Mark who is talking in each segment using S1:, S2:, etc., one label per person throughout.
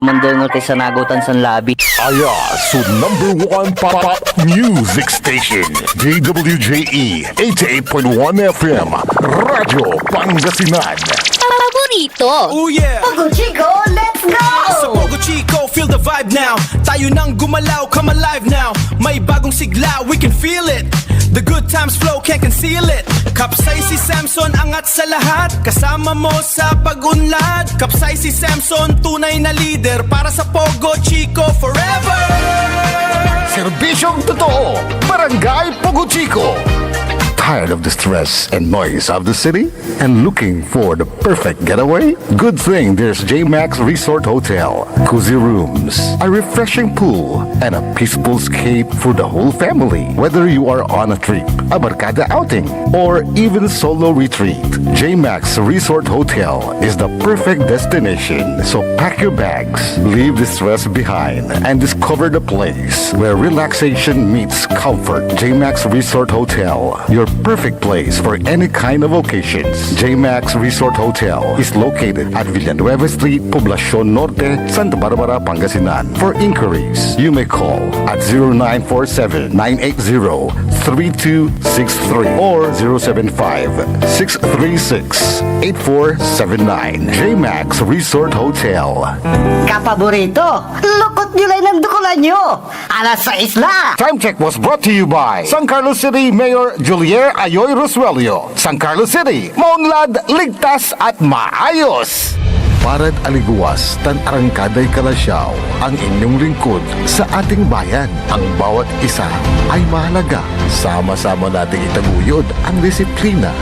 S1: Mandengot sa nagutan sa labi.
S2: Aya sa #1 pop music station, DWJE 88.1 FM, Radyo Pangasinan.
S3: Paborito.
S4: Oh yeah!
S5: Pogo Chico, let's go!
S4: Sa Pogo Chico, feel the vibe now. Tayo nang gumalaw, come alive now. May bagong sigla, we can feel it. The good times flow, can't conceal it. Kapsay si Samson, angat sa lahat. Kasama mo sa pag-unlad. Kapsay si Samson, tunay na leader. Para sa Pogo Chico, forever!
S2: Serbisyong totoo, Barangay Pogo Chico. Tired of the stress and noise of the city? And looking for the perfect getaway? Good thing there's J-Max Resort Hotel. Cozy rooms, a refreshing pool, and a peaceful escape for the whole family. Whether you are on a trip, a barkada outing, or even solo retreat, J-Max Resort Hotel is the perfect destination. So pack your bags, leave the stress behind, and discover the place where relaxation meets comfort. J-Max Resort Hotel, your perfect place for any kind of occasions. J-Max Resort Hotel is located at Villanueva Street, Poblacion Norte, Santa Barbara, Pangasinan. For inquiries, you may call at 0947-980-3263 or 075-636-8479. J-Max Resort Hotel.
S5: Kapaborito, lukot nyo lang ng dukulan nyo! Alas 6 na!
S2: Time check was brought to you by San Carlos City Mayor Julier Ayoy Rosuelio. San Carlos City, maunlad, ligtas at maayos. Parad aliguas, tan arangkaday kalasyaw, ang inyong lingkod sa ating bayan. Ang bawat isa ay mahalaga. Sama-sama nating itaguyod ang disiplina,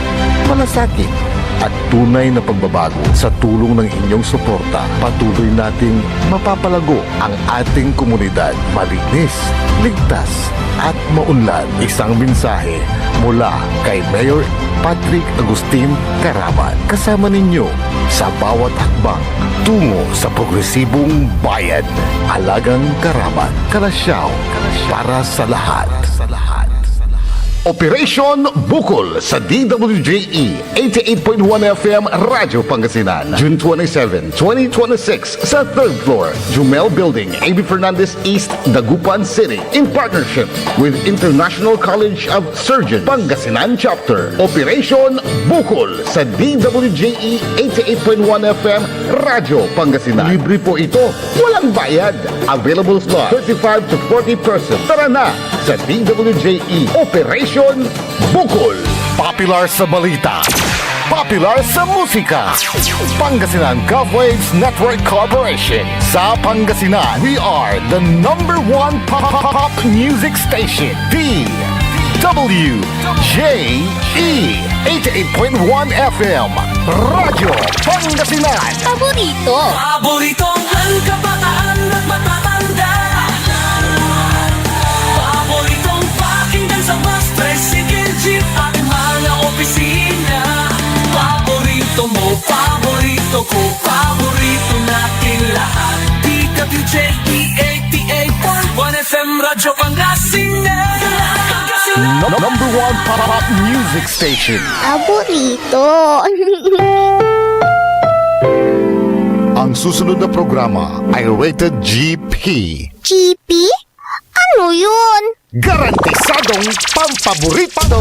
S2: malasakit, at tunay na pagbabago. Sa tulong ng inyong suporta, patuloy nating mapapalago ang ating komunidad. Malinis, ligtas, at maunlad. Isang mensahe mula kay Mayor Patrick Agustin Caraman. Kasama ninyo sa bawat hakbang tungo sa progresibong bayan. Alagang Caraman, Kalasyaw, para sa lahat. Operation Bukol sa DWJE 88.1 FM Radyo Pangasinan. June 27, 2026 sa 3rd floor, Jumel Building, A.B. Fernandez East, Dagupan City. In partnership with International College of Surgeons Pangasinan Chapter. Operation Bukol sa DWJE 88.1 FM Radyo Pangasinan. Libre po ito, walang bayad. Available slot 35 to 40 persons. Tara na sa DWJE Operation Bukol. Popular sa balita, popular sa musika. Pangasinan Golfwaves Network Corporation. Sa Pangasinan, we are the #1 pop music station. DWJE 88.1 FM Radyo Pangasinan.
S3: Paborito.
S4: Paboritong ang kabataan at matatanda. Paboritong pakinggan sa bus, tricycle, jeep at mga opisina. Paborito mo, paborito ko, paborito natin lahat. DWJE 88.1 FM Radyo Pangasinan.
S2: #1 pop music station.
S3: Paborito.
S2: Ang susunod na programa ay rated GP.
S3: GP? Ano yun?
S2: Garantisadong pampaborito!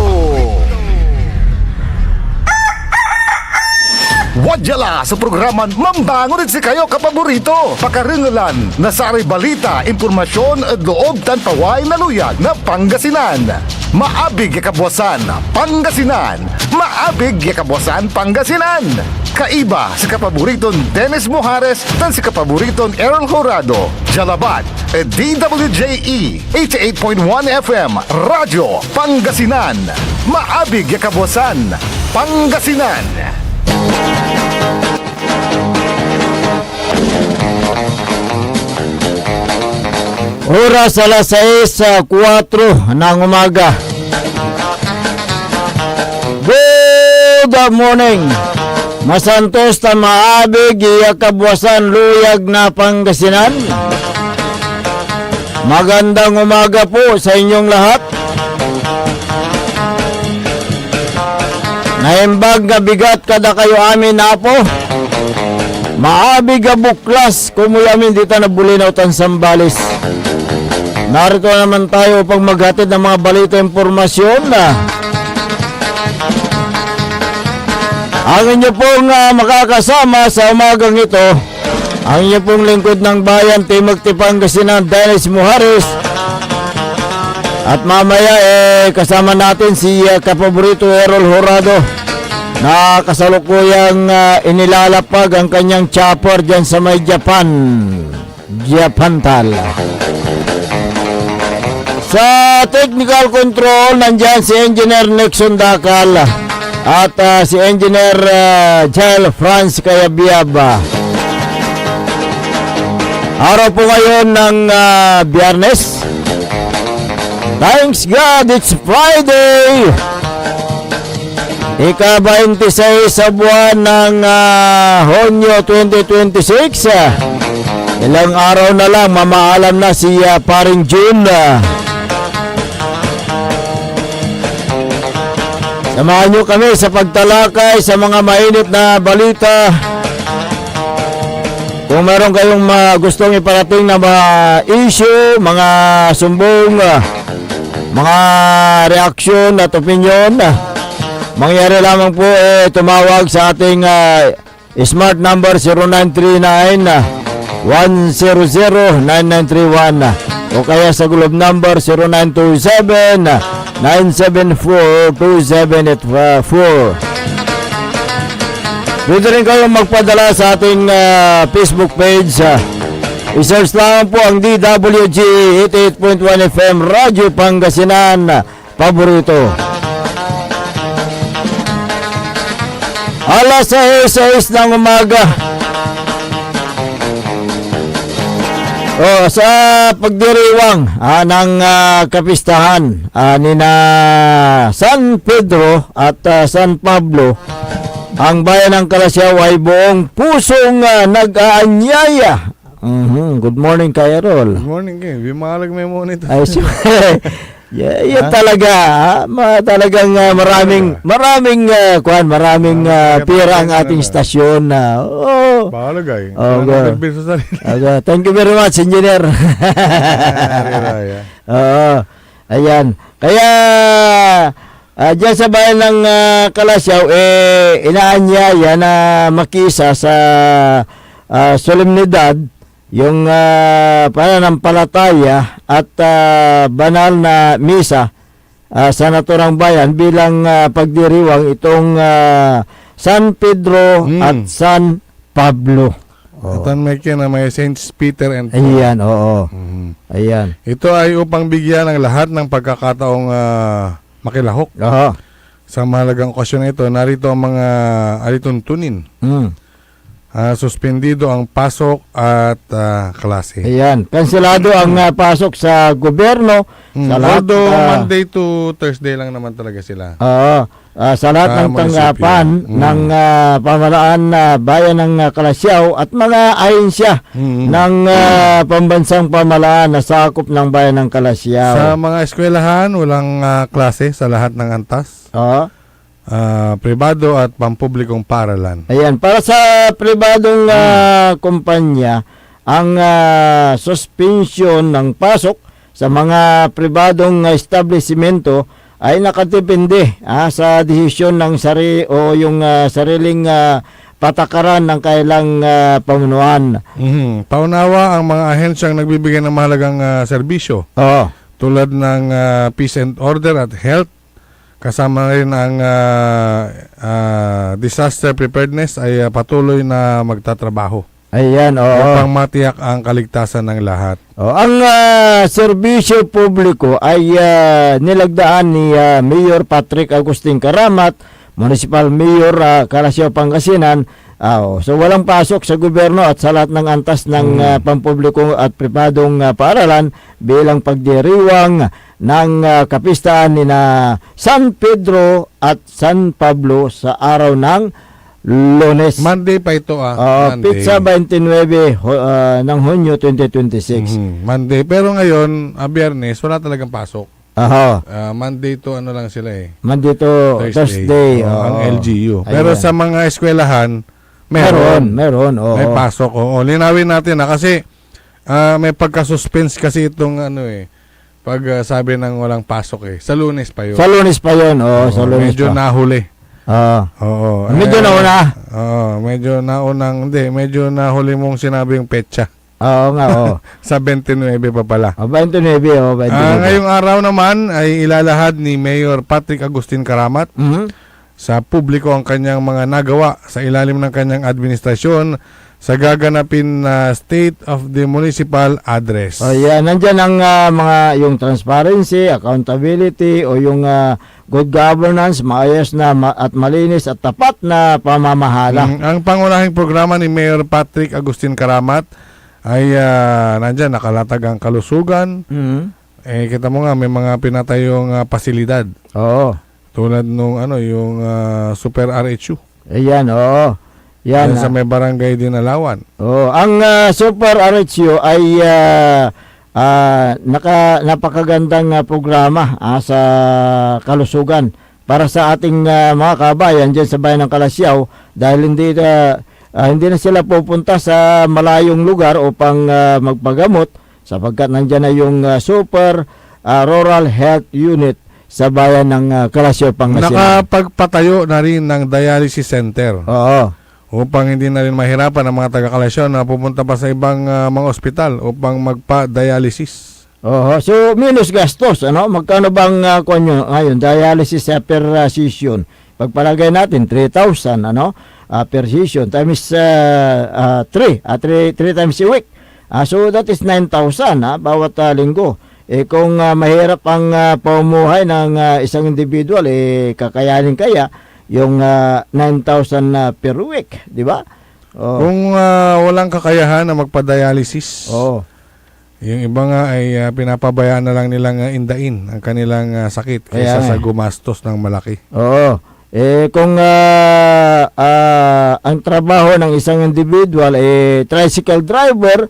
S2: Wadyala sa programan Mambangon si kayo kapaborito. Pakaringalan na sari balita, impormasyon at loob tantaway na luyag na Pangasinan. Maabig yakabwasan Pangasinan. Maabig yakabwasan Pangasinan. Kaiba si kapaboriton Dennis Mojares tan si kapaboriton Errol Horado. Jalabat at DWJE 88.1 FM Radyo Pangasinan. Maabig yakabwasan Pangasinan.
S6: Oras alas 6:04 ng umaga. Good morning. Masantos ta maabig iyakabwasan luyag na Pangasinan. Magandang umaga po sa inyong lahat. Naimbag nga bigat kada kayo amin na po. Maabi ga buklas, kumuyamin dito na bulinaw tan Sambales. Narito naman tayo upang maghatid ng mga balita impormasyon na ang inyo pong makakasama sa umagang ito, ang inyo pong lingkod ng bayan, Timog Pangasinan, Dennis Muhares. At mamaya kasama natin si kapaborito Errol Horado na kasalukuyang inilalapag ang kanyang chopper dyan sa may Japantal. Sa technical control, nandyan si Engineer Nixon Dakal at si Engineer Jael Franz Kayabiaba. Araw po ngayon ng Biyernes. Thanks God, it's Friday! Ika-26 sa buwan ng Hunyo 2026. Ilang araw na lang, mamaalam na si paring June. Samahan nyo kami sa pagtalakay sa mga mainit na balita. Kung meron kayong gustong iparating na mga issue, mga sumbong, mga reaksyon at opinion, mangyari lamang po tumawag sa ating smart number 0939-100-9931 o kaya sa globe number 0927-974-2784. Pwede rin kayong magpadala sa ating Facebook page. I-search lang po ang DWG 88.1 FM Radio Pangasinan Paborito. Alas 6 ng umaga. Sa pagdiriwang ng kapistahan ni na San Pedro at San Pablo, ang bayan ng Calasiao ay buong pusong nag-aanyaya. Good morning, Kay Errol.
S7: Good morning, Kim. Bimalag may mo nito.
S6: Ay, yan talaga, talagang maraming pira ang ating stasyon na.
S7: Bahalagay.
S6: Thank you very much, engineer. Ayan. Kaya diyan sa bayan ng Calasiao inaanyaya na makisa sa solemnidad yung pananampalataya at banal na misa sa naturang bayan bilang pagdiriwang itong San Pedro at San Pablo.
S7: Atan may na may Saints Peter and Paul.
S6: Ayan, oo. Ayan.
S7: Ito ay upang bigyan ng lahat ng pagkakataong makilahok.
S6: Oo.
S7: Sa mahalagang okasyon na ito, narito ang mga alituntunin. Suspendido ang pasok at klase.
S6: Ayan. Kanselado ang pasok sa gobyerno. Sa lahat,
S7: Monday to Thursday lang naman talaga sila.
S6: Oo. Sa lahat ng tanggapan ng pamalaan na bayan ng Calasiao at mga ahensya ng pambansang pamalaan na sakop ng bayan ng Calasiao.
S7: Sa mga eskwelahan, walang klase sa lahat ng antas.
S6: Oo.
S7: Pribado at pampublikong paaralan.
S6: Ayan, para sa pribadong kumpanya, ang suspension ng pasok sa mga pribadong establishmento ay nakatipindi sa desisyon ng sariling patakaran ng kailang pamunuan. Paunawa ang mga ahensyang nagbibigay ng mahalagang serbisyo. Tulad ng peace and order at health, kasama rin ang disaster preparedness ay patuloy na magtatrabaho. Ayan, upang matiyak ang kaligtasan ng lahat. Ang serbisyo publiko ay nilagdaan ni Mayor Patrick Agustin Karamat, Municipal Mayor Calasiao, Pangasinan. So walang pasok sa gobyerno at sa lahat ng antas ng pampubliko at pribadong paaralan bilang pagdiriwang ng kapistahan ni na San Pedro at San Pablo sa araw ng Lunes.
S7: Monday pa ito
S6: Pizza 29 ng Hunyo 2026.
S7: Monday. Pero ngayon, Biyernes, wala talagang pasok. Monday to ano lang sila
S6: Monday to Thursday.
S7: Ang LGU. Pero sa mga eskwelahan,
S6: Meron. Oo.
S7: May pasok. Oo. Linawin natin kasi may pagka-suspense kasi itong pag sabi ng walang pasok Sa Lunes pa yun.
S6: Sa Lunes pa yun. Oo, sa Lunes
S7: medyo
S6: pa.
S7: nahuli.
S6: Oo. Medyo nauna.
S7: Oo, medyo nahuli mong sinabing petsa.
S6: Oo nga, oo.
S7: Sa 29 pa pala.
S6: 29, 29.
S7: Ngayong araw naman ay ilalahad ni Mayor Patrick Agustin Karamat sa publiko ang kanyang mga nagawa sa ilalim ng kanyang administrasyon sa gaganapin na State of the Municipal Address.
S6: Yan, nandyan ang mga yung transparency, accountability o yung good governance, maayos na at malinis at tapat na pamamahala.
S7: Ang pangunahing programa ni Mayor Patrick Agustin Karamat ay nandyan nakalatag ang kalusugan. Kita mo nga may mga pinatayong pasilidad.
S6: Oo.
S7: Tulad nung yung Super RHU.
S6: Ayan, oo. Yan
S7: Sa may barangay Dinalawan.
S6: Oh, ang Super RHU ay napakagandang programa sa kalusugan para sa ating mga kabayan diyan sa bayan ng Kalasyaw dahil hindi na sila pupunta sa malayong lugar upang magpagamot sapagkat nandiyan na yung Super Rural Health Unit sa bayan ng Kalasyaw, Pangasinan.
S7: Nakapagpatayo na rin ng dialysis center.
S6: Oo.
S7: Upang hindi na rin mahirapan ang mga taga-Kalasyaw na pupunta pa sa ibang mga ospital upang magpa-dialysis.
S6: So minus gastos, Magkano bang kunyo ngayon dialysis per session? Pagpalagay natin 3,000 per session times 3 times a week. So that is 9,000 bawat linggo. Kung mahirap ang pamumuhay ng isang individual, kakayanin kaya yung 9,000 per week, di ba?
S7: Kung walang kakayahan na magpa-dialysis, yung iba nga ay pinapabayaan na lang nilang indain ang kanilang sakit kaysa sa gumastos ng malaki.
S6: Kung ang trabaho ng isang individual tricycle driver,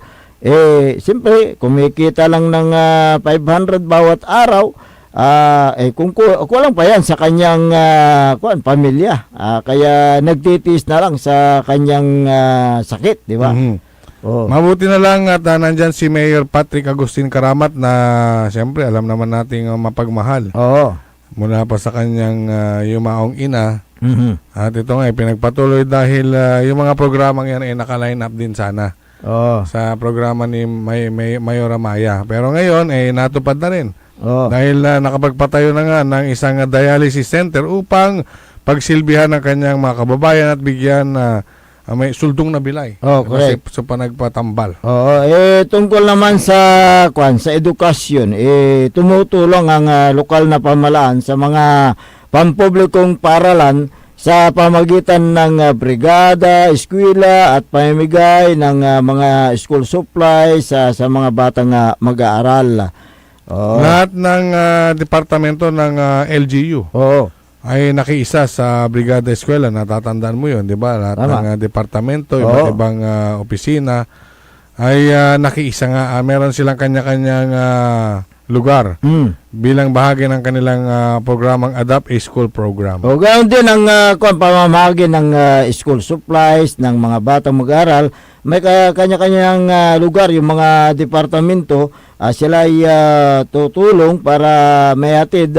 S6: siyempre kumikita lang ng 500 bawat araw. Kung kulang pa yan sa kanyang pamilya, kaya nagtitiis na lang sa kanyang sakit, di ba?
S7: Mabuti na lang at nandyan si Mayor Patrick Agustin Karamat na siyempre alam naman nating mapagmahal. Mula pa sa kanyang yumaong ina. At ito nga pinagpatuloy dahil yung mga programang yan ay naka-line up din sana sa programa ni Mayor Amaya. Pero ngayon natupad na rin. Dahil nakapagpatayo na nga ng isang dialysis center upang pagsilbihan ng kanyang mga kababayan at bigyan may suldong na bilay.
S6: Correct.
S7: Sa panagpatambal.
S6: Tungkol naman sa edukasyon, tumutulong ang lokal na pamahalaan sa mga pampublikong paaralan sa pamagitan ng brigada, eskwela at pamimigay ng mga school supplies sa mga batang mag-aaral.
S7: Lahat ng departamento ng LGU ay nakiisa sa Brigada Eskwela. Natatandaan mo yun, di ba? Lahat ng departamento, iba't ibang opisina ay nakiisa nga. Meron silang kanya-kanyang lugar bilang bahagi ng kanilang programang Adapt a School Program.
S6: Ganoon din ang pamamahagi ng school supplies ng mga batang mag-aaral. May kanya-kanyang lugar yung mga departamento. Sila ay tutulong para mayatid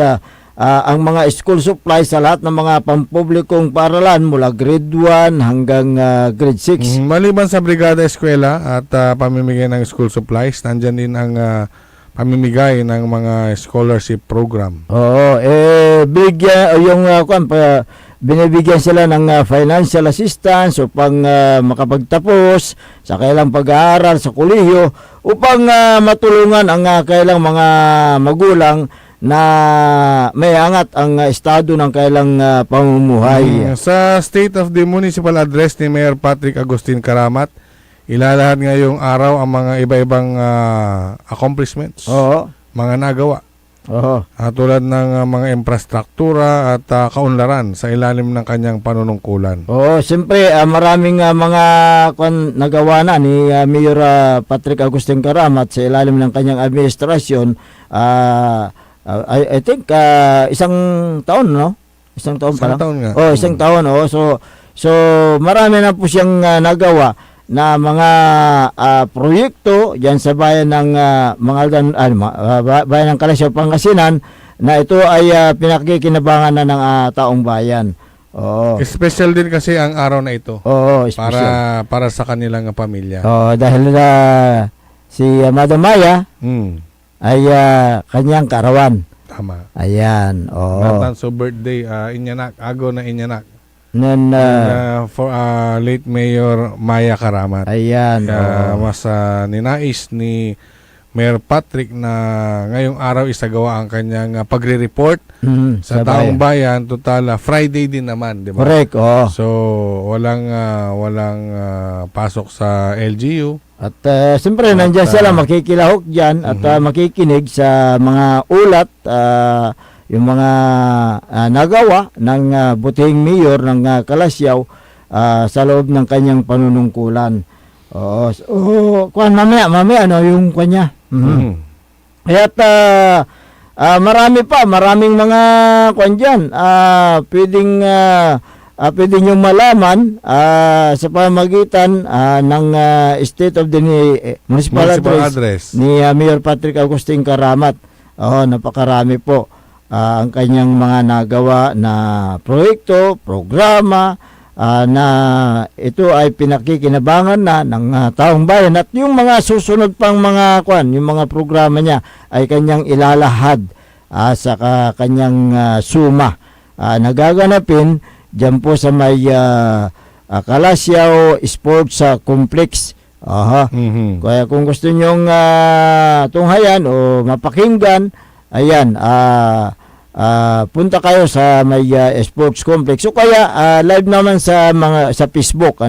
S6: ang mga school supplies sa lahat ng mga pampublikong paaralan mula grade 1 hanggang grade 6.
S7: Maliban sa Brigada Eskwela at pamimigay ng school supplies, nandyan din ang pamimigay ng mga scholarship program. Binibigyan sila ng financial assistance upang makapagtapos sa kailang pag-aaral sa kolehiyo upang matulungan ang kailang mga magulang na may angat ang estado ng kailang pamumuhay. Sa State of the Municipal Address ni Mayor Patrick Agustin Karamat, ilalahad ngayong araw ang mga iba-ibang accomplishments, mga nagawa. Tulad ng mga infrastruktura at kaunlaran sa ilalim ng kanyang panunungkulan.
S6: Siyempre maraming mga nagawa na ni Mayor Patrick Agustin Karamat sa ilalim ng kanyang administrasyon. I think isang taon, no? Isang taon pa lang.
S7: Isang taon nga.
S6: Isang taon. So
S7: So marami na po siyang nagawa na mga proyekto diyan sa bayan ng bayan ng Kalasyaw, Pangasinan, na ito ay pinakikinabangan na ng taong bayan. Oo.
S6: Special din kasi ang araw na ito.
S7: Oo, special.
S6: Para sa kanilang pamilya.
S7: Oo, dahil si Madam Maya ay kanyang karawan.
S6: Tama.
S7: Ayan. Oo.
S6: Natanso birthday, Inyanak, Ago na Inyanak.
S7: Nun,
S6: For late Mayor Maya Karamat.
S7: ayan.
S6: Mas ninais ni Mayor Patrick na ngayong araw isagawa ang kanyang pagre-report sa taong bayan. Total, Friday din naman, di ba?
S7: Correct, oo.
S6: So, walang pasok sa LGU.
S7: At siyempre, nandiyan sila makikilahok dyan at makikinig sa mga ulat, yung mga nagawa ng butihing mayor ng Kalasyaw sa loob ng kanyang panunungkulan. Oo. So, mamaya, ano yung kanya? Kaya't maraming mga kwan dyan. Pwede nyo malaman sa pamagitan ng State of the Municipal Address ni Mayor Patrick Agustin Karamat. Napakarami po ang kanyang mga nagawa na proyekto, programa, na ito ay pinakikinabangan na ng taong bayan, at yung mga susunod pang mga yung mga programa niya ay kanyang ilalahad sa kanyang suma nagaganapin diyan po sa may Kalasyaw Sports Complex. Kaya kung gusto nyong tunghayan o mapakinggan, ayan, punta kayo sa may sports complex. So kaya live naman sa Facebook,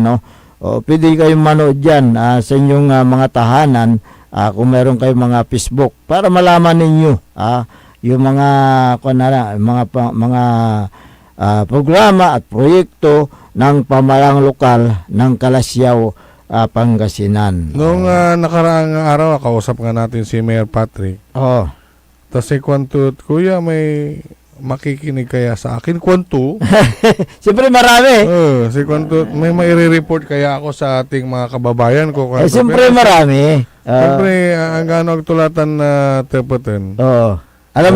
S7: pwede kayong manood diyan sa inyong mga tahanan kung meron kayong mga Facebook para malaman ninyo yung mga programa at proyekto ng pamahalang lokal ng Kalasyaw, Pangasinan.
S6: Noong nakaraang araw, kausap nga natin si Mayor Patrick. Tapos kwanto, kuya, may makikinig kaya sa akin? Kwanto?
S7: Siyempre marami.
S6: Si kwanto, may maire-report kaya ako sa ating mga kababayan ko.
S7: Siyempre marami.
S6: Siyempre, ang gano'ng tulatan na tepoten.
S7: Alam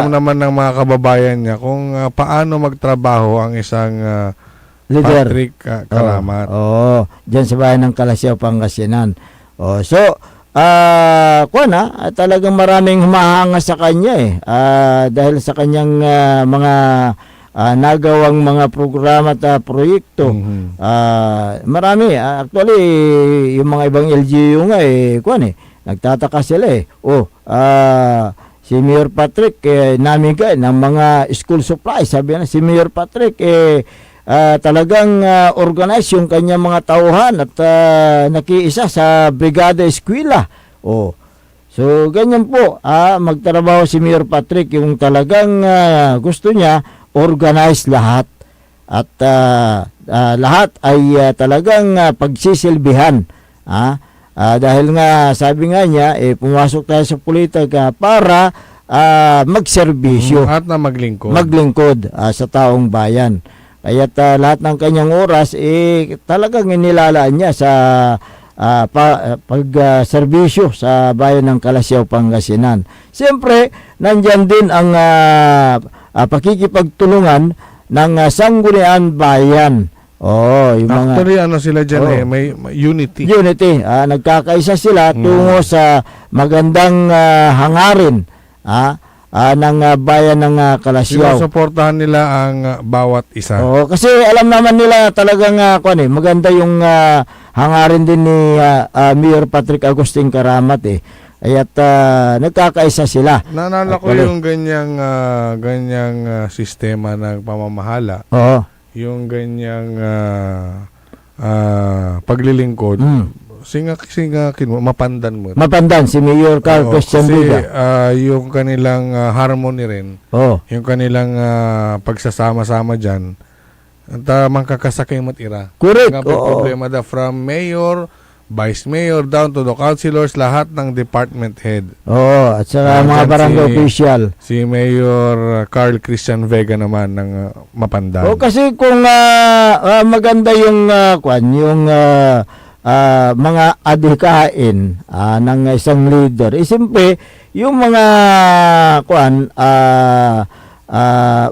S6: naman ng mga kababayan niya kung paano magtrabaho ang isang
S7: leader.
S6: Patrick Karamat.
S7: Diyan sa bayan ng Kalasyaw, Pangasinan. So, talagang maraming humahanga sa kanya dahil sa kanyang mga nagawang mga programa at proyekto. Marami. Actually, yung mga ibang LGU nga nagtataka sila si Mayor Patrick namigay ng mga school supplies. Sabi na si Mayor Patrick talagang organize yung kanyang mga tauhan at nakiisa sa Brigada Eskwela. So ganyan po, magtrabaho si Mayor Patrick, yung talagang gusto niya organize lahat. At lahat ay talagang pagsisilbihan. Dahil nga sabi nga niya, pumasok tayo sa politika para magserbisyo
S6: at na
S7: maglingkod sa taong bayan. Kaya't lahat ng kanyang oras talagang inilalaan niya sa pagserbisyo sa bayan ng Kalasyaw, Pangasinan. Siyempre, nandyan din ang pakikipagtulungan ng Sangguniang Bayan.
S6: Actually, sila dyan may unity.
S7: Nagkakaisa sila tungo sa magandang hangarin ng bayan ng Kalasyaw.
S6: Sinusuportahan nila ang bawat isa.
S7: Kasi alam naman nila talagang maganda yung hangarin din ni Mayor Patrick Agustin Karamat At nagkakaisa sila.
S6: Naalala ko yung ganyang sistema ng pamamahala. Yung ganyang paglilingkod. Mapandan mo.
S7: Mapandan, si Mayor Carl Christian Buda.
S6: Yung kanilang harmony rin, yung kanilang pagsasama-sama dyan, at magkakasakay matira.
S7: Correct.
S6: Nga po problema from mayor, vice mayor down to the councilors, lahat ng department head.
S7: Oo, at saka mga
S6: Dyan
S7: barangay
S6: si-
S7: official.
S6: Si Mayor Carl Christian Vega naman ng Mapandan.
S7: O kasi kung maganda yung yung mga adhikain ng isang leader, siyempre yung mga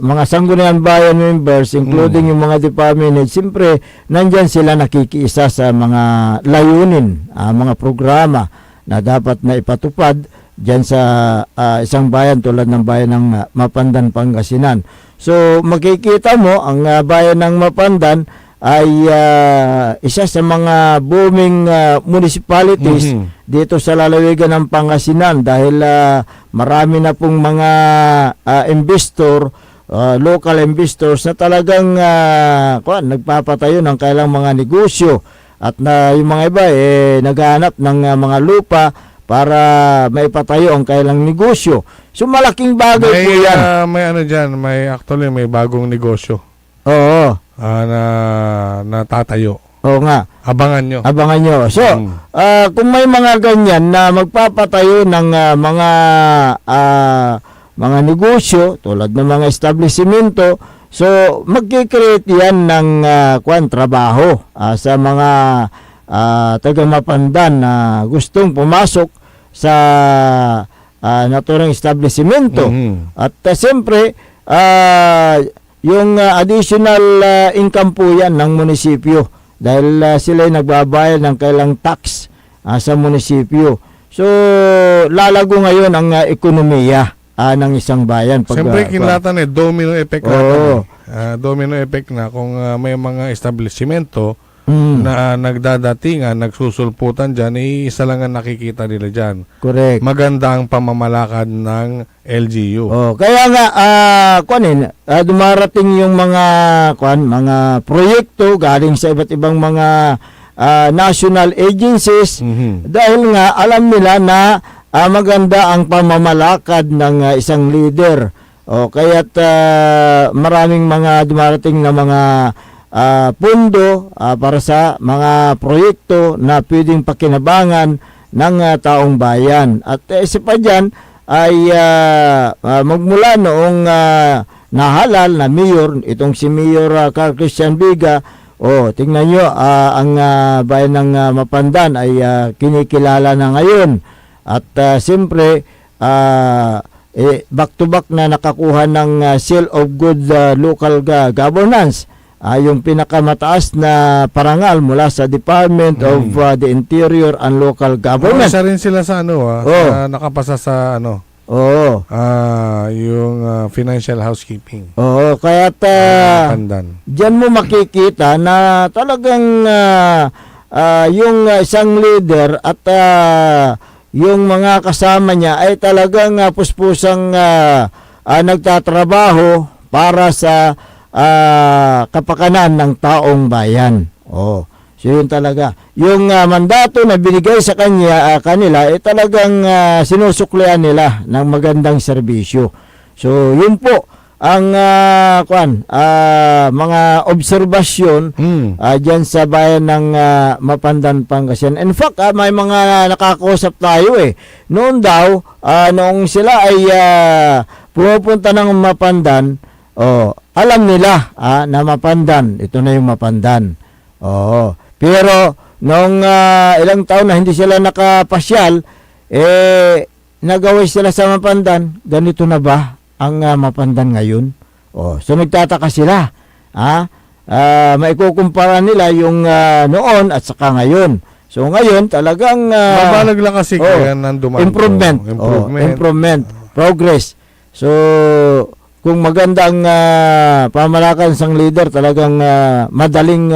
S7: mga sangguniang bayan members, including yung mga department heads, siyempre nandyan sila nakikiisa sa mga layunin, mga programa na dapat na ipatupad dyan sa isang bayan tulad ng bayan ng Mapandan, Pangasinan. So makikita mo ang bayan ng Mapandan ay isa sa mga booming municipalities dito sa lalawigan ng Pangasinan dahil marami na pong mga investor, local investors na talagang nagpapatayo ng kailang mga negosyo at na yung mga iba naghahanap ng mga lupa para maipatayo ang kailang negosyo. So malaking bagay po yan.
S6: May ano dyan, may bagong negosyo
S7: Oo.
S6: na tatayo.
S7: Oo nga.
S6: Abangan nyo.
S7: Abangan nyo. So, kung may mga ganyan na magpapatayo ng mga negosyo tulad ng mga establishmento, so magkikreate yan ng trabaho sa mga taga Mapandan na gustong pumasok sa naturang establishmento. At siyempre, yung additional income po yan ng munisipyo dahil sila nagbabayad ng kailang tax sa munisipyo. So, lalago ngayon ang ekonomiya ng isang bayan.
S6: Siyempre, kinlatan domino effect natin. Domino effect na kung may mga establishmento na nagdadatingan, nagsusulputan dyan, isa lang ang nakikita nila dyan.
S7: Correct.
S6: Maganda ang pamamalakad ng LGU.
S7: Kaya nga, dumarating yung mga proyekto galing sa iba't ibang mga national agencies dahil nga alam nila na maganda ang pamamalakad ng isang leader. Kaya't maraming mga dumarating na mga pundo para sa mga proyekto na pwedeng pakinabangan ng taong bayan. At isa pa dyan ay magmula noong nahalal na mayor, itong si Mayor Carl Christian Vega, tingnan nyo, ang bayan ng Mapandan ay kinikilala na ngayon. At siyempre, back to back na nakakuha ng Seal of Good Local Governance, yung pinakamataas na parangal mula sa Department of the Interior and Local Government.
S6: Isa rin sila sa sa nakapasa sa yung financial housekeeping.
S7: Kaya
S6: Pandan.
S7: diyan mo makikita na talagang yung isang leader at yung mga kasama niya ay talagang puspusang nagtatrabaho para sa kapakanan ng taong bayan. So yun talaga. Yung mandato na binigay sa kanila ay talagang sinusuklian nila ng magandang serbisyo. So yun po ang mga obserbasyon diyan sa bayan ng Mapandan, Pangasinan. In fact, may mga nakakausap tayo Noon daw, noong sila ay pumupunta ng Mapandan, alam nila na Mapandan, ito na yung Mapandan. Pero noong ilang taon na hindi sila nakapasyal, nagaway sila sa Mapandan, ganito na ba ang Mapandan ngayon? So nagtataka sila. Maikukumpara nila yung noon at saka ngayon. So ngayon talagang
S6: mabalag lang kasi kaya nandumang
S7: improvement, progress. So kung maganda ang pamalakan ng leader, talagang madaling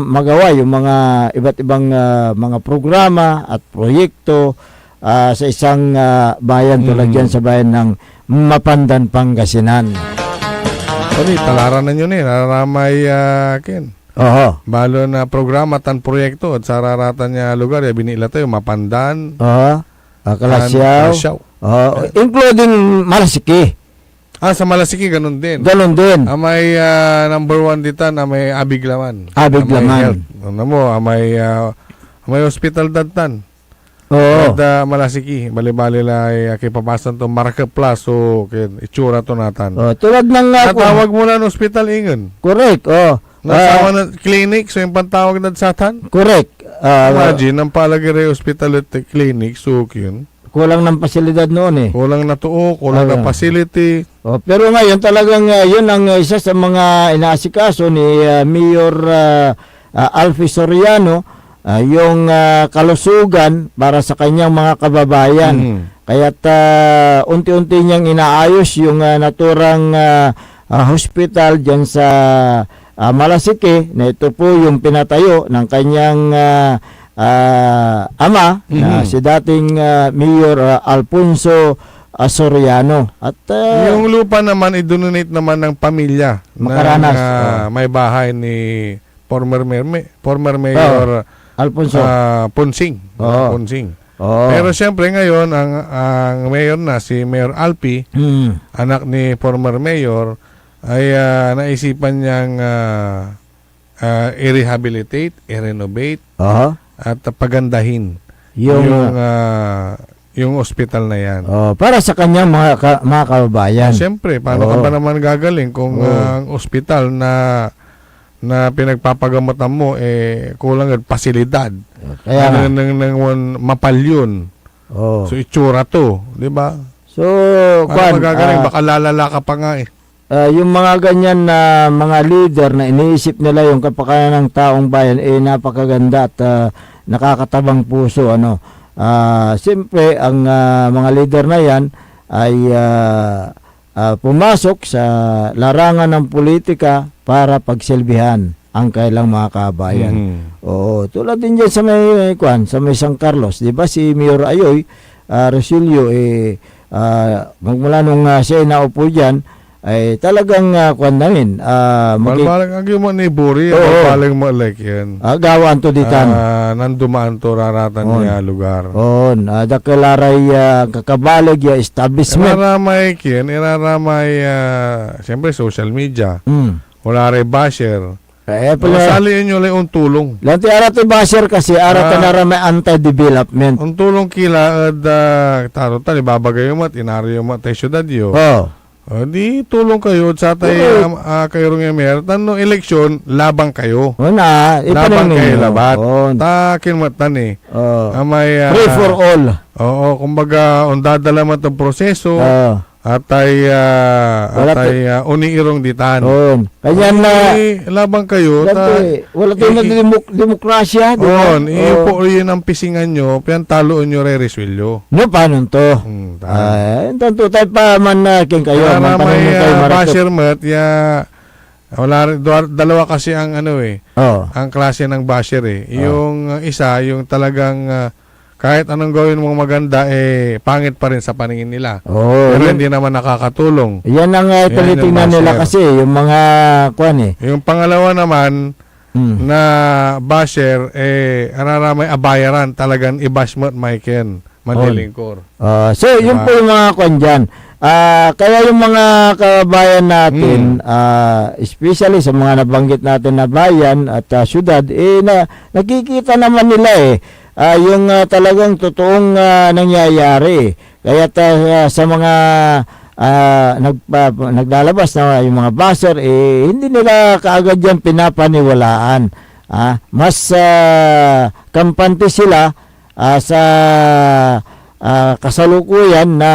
S7: magawa yung mga iba't ibang mga programa at proyekto sa isang bayan tulad yan sa bayan ng Mapandan, Pangasinan.
S6: Talaranan nyo nararamay Ken. Balo na programa tan proyekto at sa raratan niya lugar, binila tayo Mapandan,
S7: Kalasyaw, including Malasiki.
S6: Sa Malasiki, ganun din.
S7: Ganun din.
S6: May number 1 dito na may Abiglaman.
S7: Abiglaman.
S6: Ano mo, may may hospital dadtan.
S7: Oo.
S6: At malasiki, bali-bali ay kipapasan to Market Plus, so itsura to natan.
S7: Tulad ng
S6: Natawag mo na ng hospital ingon.
S7: correct.
S6: Nasawa na clinic, so yung pantawag na satan.
S7: Correct.
S6: Imagine, ang palagay hospital at clinic, so yun.
S7: Kulang ng pasilidad noon eh.
S6: Kulang na tuo, kulang na facility.
S7: Pero ngayon talagang yun ang isa sa mga inaasikaso ni Mayor Alfie Soriano, yung kalusugan para sa kanyang mga kababayan. Kaya't unti-unti niyang inaayos yung naturang hospital dyan sa Malasike, na ito po yung pinatayo ng kanyang ama na si dating Mayor Alfonso Soriano. At
S6: Yung lupa naman, i-donate naman ng pamilya
S7: Makaranas.
S6: ng may bahay ni former Mayor
S7: Alfonso.
S6: Punsing.
S7: Oo.
S6: Punsing.
S7: Oo.
S6: Pero siyempre ngayon, ang mayor na, si Mayor Alpi, anak ni former mayor, ay naisipan niyang i-rehabilitate, i-renovate, at pagandahin yung hospital na yan.
S7: Para sa kanyang mga kababayan.
S6: Siyempre, paano ka ba naman gagaling kung ang ospital na pinagpapagamatan mo kulang ng pasilidad.
S7: Kaya
S6: ng mapalyon. So itsura to, 'di ba?
S7: So,
S6: Paano magagaling baka lalala ka pa nga eh.
S7: yung mga ganyan na mga leader na iniisip nila yung kapakanan ng taong bayan napakaganda at nakakatabang puso siyempre ang mga leader na yan ay pumasok sa larangan ng politika para pagsilbihan ang kailang mga kabayan. Oo, tulad din diyan sa may San Carlos, 'di ba si Mayor Ayoy Rosilio magmula nung siya naupo diyan ay talagang
S6: Malbalang agi mo ni Buri, malbalang mo like yan.
S7: gawan to ditan.
S6: Nandumaan to raratan niya lugar.
S7: Dakalaray kakabalag ya establishment.
S6: Iraramay, siyempre social media. Wala rin basher.
S7: Pala,
S6: Saliin nyo lang yung tulong.
S7: lanti arat basher kasi arat na may anti-development.
S6: Ang tulong kila taro tali babagay mo at inari mo tayo syudad yo. Di tulong kayo sa tayo kayo rin mer tanong eleksyon labang kayo. Labang kayo labat. Takin matan Amay
S7: Free for all.
S6: Kumbaga dadala mo itong proseso atay uniirong ditan.
S7: Kanya na
S6: labang kayo
S7: wala tayong demokrasya, di ba?
S6: Ipo yun ang pisingan nyo, piyan taloon nyo re-reswelyo.
S7: Paano to? Tanto tayo pa man king kayo.
S6: Para may basher mat, dalawa kasi ang ang klase ng basher Yung isa, yung talagang kahit anong gawin mong maganda, pangit pa rin sa paningin nila. Pero hindi naman nakakatulong.
S7: Yan ang tinitingnan nila kasi, yung mga
S6: Yung pangalawa naman, na basher, araramay abayaran, talagang i-bash mo at Maiken, mandilingkor.
S7: So, yun po yung mga dyan. Kaya yung mga kabayan natin, especially sa mga nabanggit natin na bayan at syudad, nakikita naman nila yung talagang totoong nangyayari. Kaya sa mga naglalabas na yung mga baser, hindi nila kaagad yan pinapaniwalaan. Mas kampante sila sa kasalukuyan na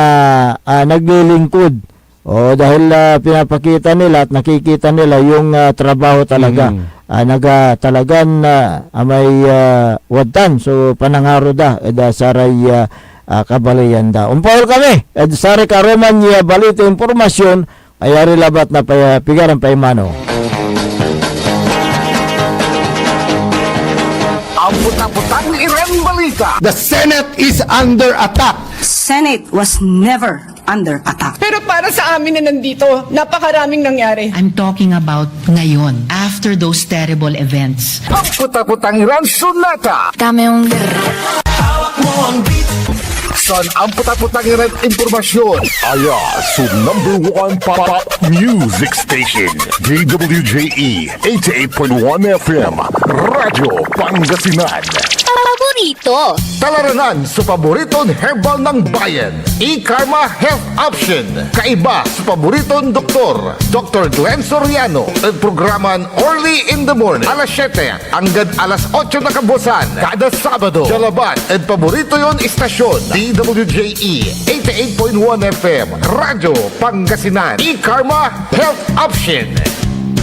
S7: naglilingkod. Dahil pinapakita nila at nakikita nila yung trabaho talaga. Talagang may wadtan. So, panangaro saray kabalayan da. Umpawal kami. Saray karoman niya balito informasyon. Kaya rilabat na pigaran pa imano.
S2: Ang putang-putang Iran balita. The Senate is under attack.
S8: Senate was never under attack.
S9: Pero para sa amin na nandito, napakaraming nangyari.
S10: I'm talking about ngayon, after those terrible events.
S2: Ang putang-putang Iran sunata.
S10: Dami yung...
S4: Hawak mo ang beat.
S2: San ang putang-putang Iran impormasyon? Sa number 1 pop music station. DWJE 88.1 FM. Radyo Pangasinan.
S3: paborito.
S2: Talaranan sa paboritong herbal ng bayan. E-Karma Health Option. Kaiba sa paboritong doktor. Dr. Glenn Soriano. At programan Early in the Morning. Alas 7 hanggang alas 8 na kabusan. Kada Sabado. Jalaban. At paborito yon istasyon. DWJE 88.1 FM. Radyo Pangasinan. E-Karma Health Option.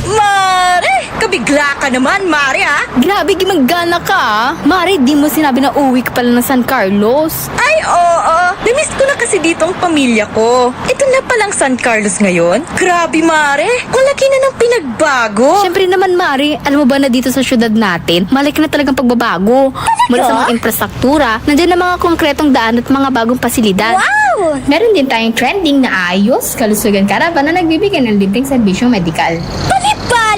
S8: Mare! Kabigla ka naman, Mare, ha?
S3: Grabe, gimagana ka. Mari, di mo sinabi na uwi ka pala ng San Carlos.
S8: Ay, oo. Namiss ko na kasi dito ang pamilya ko. Ito na palang San Carlos ngayon. Grabe, Mare. Ang laki na ng pinagbago.
S3: Siyempre naman, Mari, alam mo ba na dito sa syudad natin, malaki na talagang pagbabago. Mula sa mga infrastruktura, nandiyan na mga konkretong daan at mga bagong pasilidad.
S8: Wow!
S11: Meron din tayong trending na ayos, kalusugan karavan na nagbibigay ng libreng serbisyong medikal.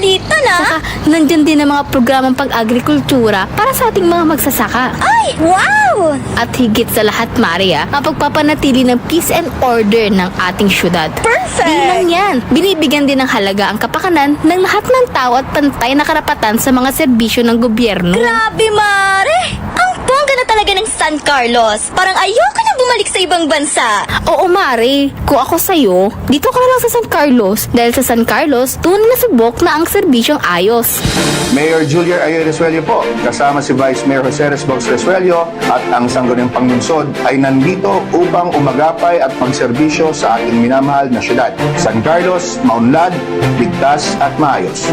S3: Balita na! Saka, nandyan din ang mga programang pag-agrikultura para sa ating mga magsasaka.
S8: Ay, wow!
S3: At higit sa lahat, Maria, ang pagpapanatili ng peace and order ng ating syudad.
S8: Perfect!
S3: Di lang yan, binibigyan din ng halaga ang kapakanan ng lahat ng tao at pantay na karapatan sa mga serbisyo ng gobyerno.
S8: Grabe, Mare! Ang bongga na talaga ng San Carlos. Parang ayoko na bumalik sa ibang bansa.
S3: Oo, Mari. Kung ako sa'yo, dito ka na lang sa San Carlos. Dahil sa San Carlos, tunay na subok na ang serbisyong ayos.
S12: Mayor Julia Ayo Resuello po, kasama si Vice Mayor Jose Resbox Resuello at ang Sangguniang Panglungsod ay nandito upang umagapay at magserbisyo sa ating minamahal na syudad. San Carlos, maunlad, ligtas at maayos.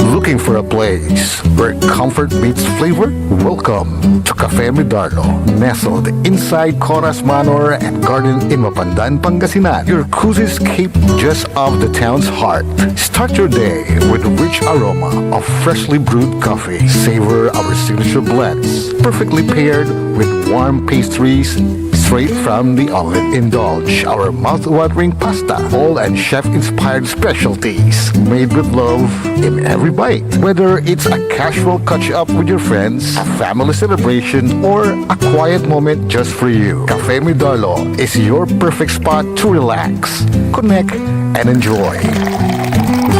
S2: Looking for a place where comfort meets flavor? Welcome to Cafe Medardo, nestled inside Coras Manor and Garden in Mapandan, Pangasinan. Your cozy escape just off the town's heart. Start your day with a rich aroma of freshly brewed coffee. Savor our signature blends, perfectly paired with warm pastries straight from the oven. Indulge our mouth-watering pasta, all and chef-inspired specialties made with love in every bite. Whether it's a casual catch-up with your friends, a family celebration, or a quiet moment just for you, Cafe Medardo is your perfect spot to relax, connect, and enjoy.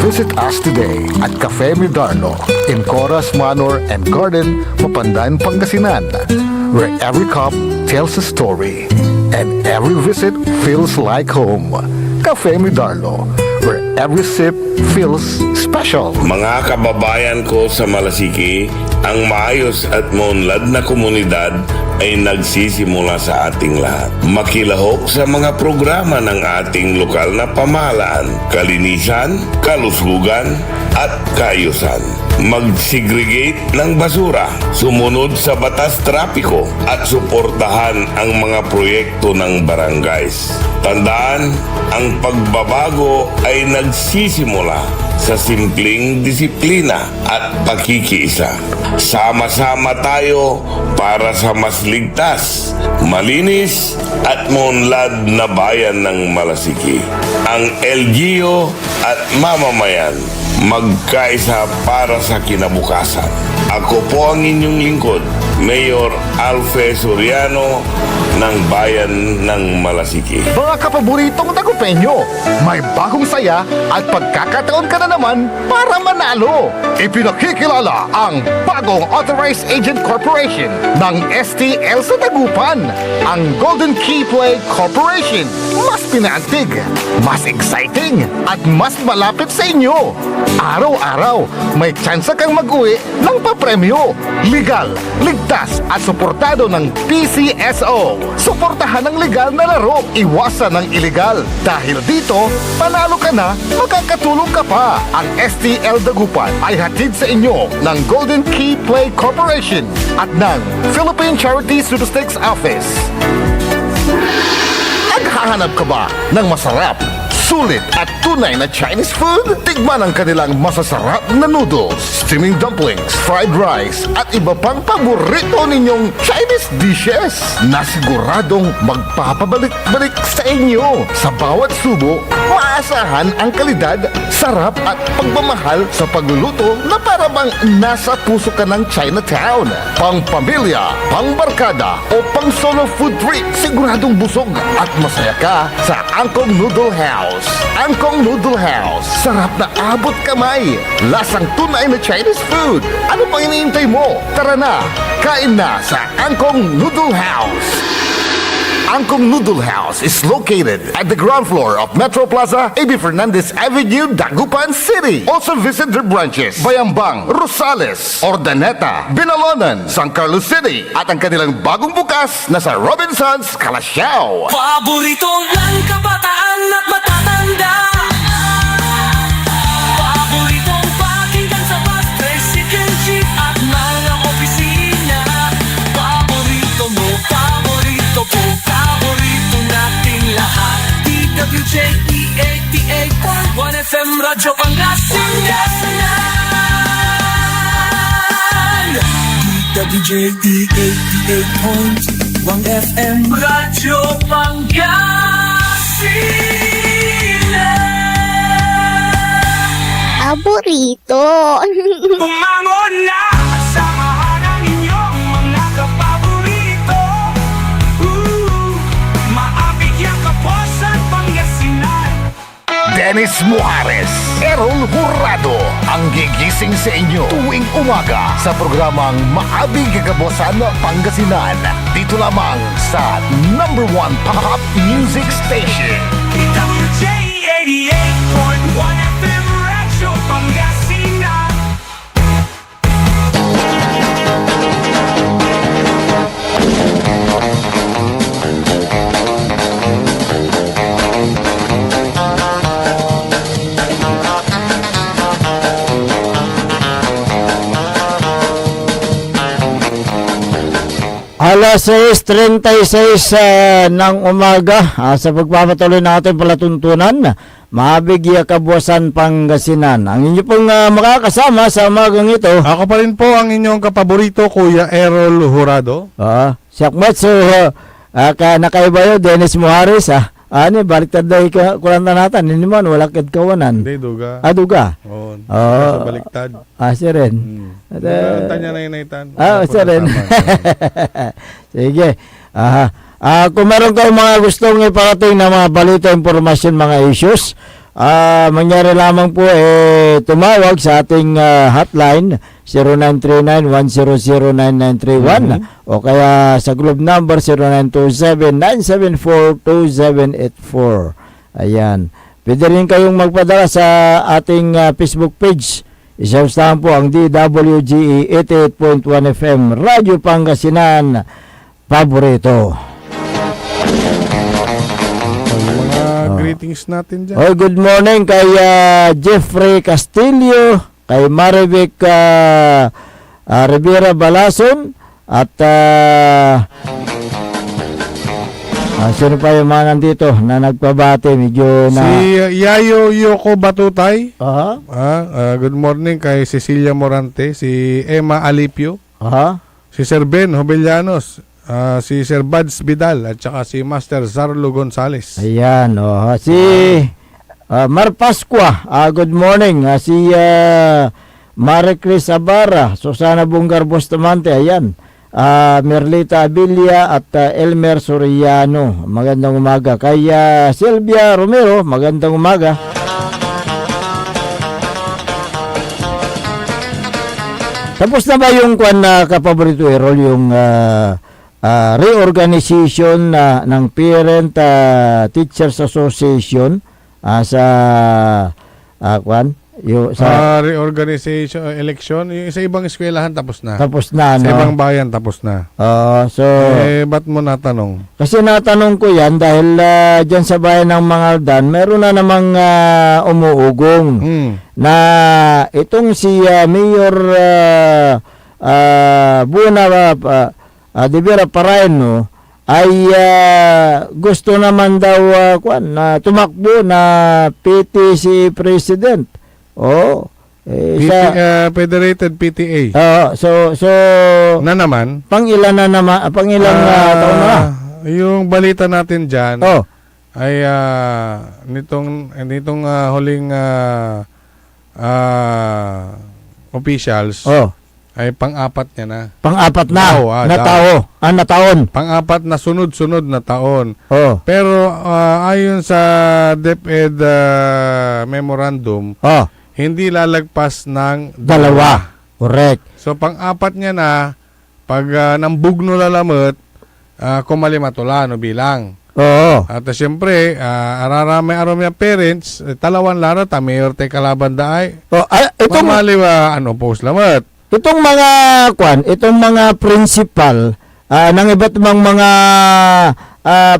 S2: Visit us today at Cafe Medardo in Coras Manor and Garden, Mapandan, Pangasinan, where every cup tells a story and every visit feels like home. Cafe Medardo, where every sip feels special.
S13: Mga kababayan ko sa Malasiki, ang maayos at maunlad na komunidad ay nagsisimula sa ating lahat. Makilahok sa mga programa ng ating lokal na pamahalaan, kalinisan, kalusugan, at kaayusan. Mag-segregate ng basura, sumunod sa batas trapiko, at suportahan ang mga proyekto ng barangays. Tandaan, ang pagbabago ay nagsisimula sa simpleng disiplina at pakikiisa. Sama-sama tayo para sa mas ligtas, malinis at maunlad na bayan ng Malasiki. Ang LGU at mamamayan magkaisa para sa kinabukasan. Ako po ang inyong lingkod, Mayor Alfe Soriano ng Bayan ng Malasiki.
S2: Mga kapaboritong tagupenyo, may bagong saya at pagkakataon ka na naman para manalo. Ipinakikilala ang bagong Authorized Agent Corporation ng STL sa Dagupan, ang Golden Key Play Corporation. Mas pinaantig, mas exciting, at mas malapit sa inyo. Araw-araw, may tsansa kang mag-uwi ng papremyo. Legal, ligtas at suportado ng PCSO. Suportahan ng legal na laro, iwasan ng illegal. Dahil dito, panalo ka na, makakatulong ka pa. Ang STL Dagupan ay hatid sa inyo ng Golden Key Play Corporation at ng Philippine Charity Statistics Office. Naghahanap ka ba ng masarap, sulit at tunay na Chinese food? Tikman ang kanilang masasarap na noodles, steaming dumplings, fried rice, at iba pang paborito ninyong Chinese dishes na siguradong magpapabalik-balik sa inyo. Sa bawat subo, maasahan ang kalidad, sarap at pagmamahal sa pagluluto na para bang nasa puso ka ng Chinatown. Pang pamilya, pang barkada o pang solo food trip, siguradong busog at masaya ka sa Angkong Noodle House. House. Angkong Noodle House. Sarap na abot kamay. Lasang tunay na Chinese food. Ano pang iniintay mo? Tara na, kain na sa Angkong Noodle House. Angkong Noodle House is located at the ground floor of Metro Plaza, A.B. Fernandez Avenue, Dagupan City. Also visit their branches, Bayambang, Rosales, Ordaneta, Binalonan, San Carlos City, at ang kanilang bagong bukas na sa Robinsons, Calasiao.
S4: Paboritong lang kabataan at matatanda. Paboritong pakinggan sa bus, tricycle, jeep at mga opisina. Paborito mo, paborito ko, paborito nating lahat. DWJE 88.1 FM Radyo Pangasinan. DWJE 88.1 FM Radyo Pangasinan.
S3: Paborito.
S4: Bumangon na! Samahan ang inyong mga kapaborito. Maabigyan ka po sa Pangasinan.
S2: Dennis Muarez, Errol Jurado, ang gigising sa inyo tuwing umaga sa programang Maabig Kagabosan Pangasinan. Dito lamang sa #1 Pop Music Station.
S4: DWJ 88.1 FM Radyo Pangasinan.
S7: Alas 6:36 ng umaga sa pagpapatuloy natin palatuntunan, Maabig Kabuasan Pangasinan. Ang inyo pong makakasama sa umagang ito.
S6: Ako pa rin po ang inyong kapaborito, Kuya Errol Jurado.
S7: Siyakmat, so nakaiba yun, Dennis Muarez. Ano, baliktad na kuranta natin. Hindi man, wala kadkawanan.
S6: Hindi, duga.
S7: Duga.
S6: Oo. Sa baliktad.
S7: Siya rin.
S6: Tanya na inaitan.
S7: Siya rin. Sige. Kung meron kayong mga gustong iparating na mga balita, informasyon, mga issues, mangyari lamang po tumawag sa ating hotline 0939-100-9931 o kaya sa Globe number 0927-974-2784. Ayan. Pwede rin kayong magpadala sa ating Facebook page. Isaw-stahan po ang DWGE 88.1 FM Radyo Pangasinan Paborito.
S6: Greetings natin dyan.
S7: Good morning kay Jeffrey Castillo, kay Marivic Rivera Balason, at sino pa yung mga nandito na nagpabati, medyo na...
S6: Si Yayo Yoko Batutay. Good morning kay Cecilia Morante, si Emma Alipio, si Sir Ben Hobellanos, si Sir Buds Vidal, at saka si Master Zarlo Gonzales.
S7: Ayan, si Mar Pascua, good morning. Si Marie Cris Abara, Susana Bungar Bustamante, ayan. Merlita Abilia at Elmer Soriano, magandang umaga. Kay Silvia Romero, magandang umaga. Tapos na ba yung kapaborito, Errol, yung reorganization ng Parent Teachers Association sa
S6: reorganization election yung sa ibang eskwelahan tapos na.
S7: Tapos na,
S6: sa ibang bayan tapos na. Ba't mo natanong?
S7: Kasi natanong ko yan dahil dyan sa bayan ng Mangaldan meron na namang umuugong na itong si Mayor Buna De Vera Paraino ay gusto naman daw na tumakbo na PTC President.
S6: Federated PTA.
S7: So
S6: na naman.
S7: Pangilan taon na?
S6: Yung balita natin diyan ay nitong huling officials ay pang-apat niya na.
S7: Pang-apat na,
S6: Daw.
S7: na taon.
S6: Pang-apat na sunod-sunod na taon.
S7: Oh.
S6: Pero ayon sa DepEd memorandum, hindi lalagpas ng
S7: Dalawa. Correct.
S6: So pang-apat niya na, pag nambugno lalamot, kumalimatola no bilang.
S7: Oo.
S6: At siyempre, ararami yung parents, talawan laro, mayor te kalaban daay.
S7: Itong
S6: mamaliwa, post lamat.
S7: Itong mga itong mga principal ng iba't ibang mga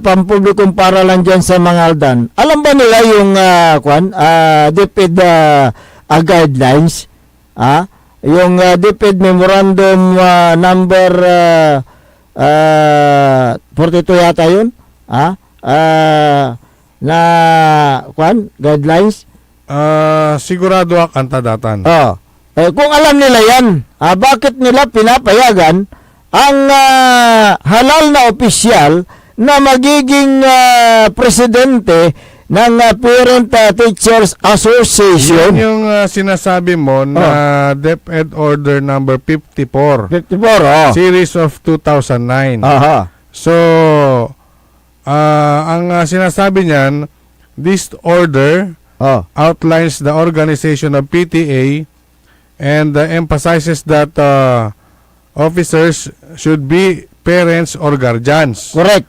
S7: pampublikong paralan dyan sa Mangaldan, alam ba nila yung DepEd guidelines? Yung DepEd Memorandum number 42 yata yun? Na guidelines?
S6: Sigurado kanta datan.
S7: Kung alam nila yan, bakit nila pinapayagan ang halal na opisyal na magiging presidente ng Parent Teachers Association?
S6: Yan yung sinasabi mo na DepEd Order number 54.
S7: 54,
S6: Series of 2009. So, ang sinasabi niyan, this order outlines the organization of PTA and emphasizes that officers should be parents or guardians.
S7: Correct.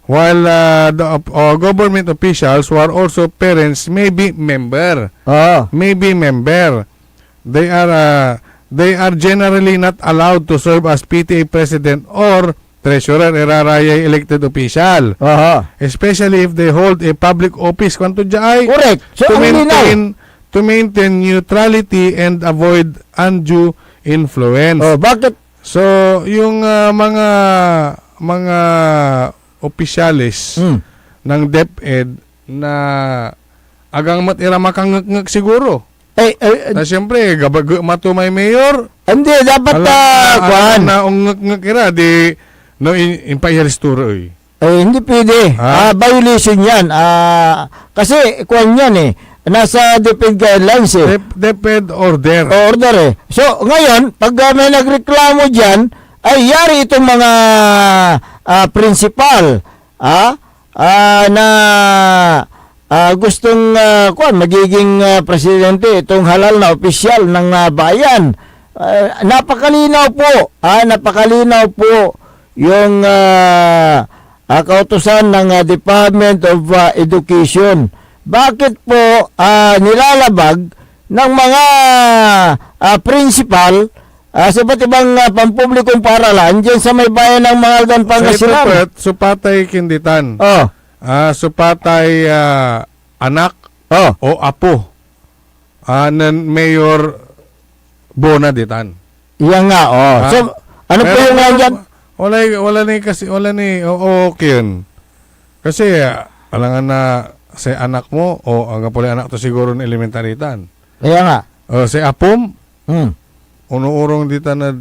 S6: While the government officials who are also parents may be member. They are generally not allowed to serve as PTA president or treasurer, eraraya elected official. Especially if they hold a public office.
S7: Correct. So,
S6: to maintain neutrality and avoid undue influence.
S7: Bakit?
S6: So, yung mga opisyalis ng DepEd na agang matira makangngag siguro. Na siyempre, matumay mayor.
S7: Hindi, dapat
S6: na ungngag ira, di impayalisturo
S7: hindi pwede. Violation yan. Kasi yan nasa DepEd guidelines
S6: DepEd order.
S7: Order So, ngayon, pag may nagreklamo dyan, ay yari itong mga principal na gustong magiging presidente, itong halal na opisyal ng bayan. Napakalinaw po yung kautusan ng Department of Education. Bakit po nilalabag ng mga principal sa iba't ibang pampublikong paralan dyan sa may bayan ng Mangaldan, Pangasinan?
S6: Supatay kinditan. Supatay anak o apo ng Mayor Bona ditan.
S7: Yan nga, So, ano po yung nga dyan?
S6: Wala ni okay yun. Kasi alangan na sa anak mo ang pala anak to siguro ng elementaritan.
S7: Kaya nga.
S6: Sa apom unuurong dito na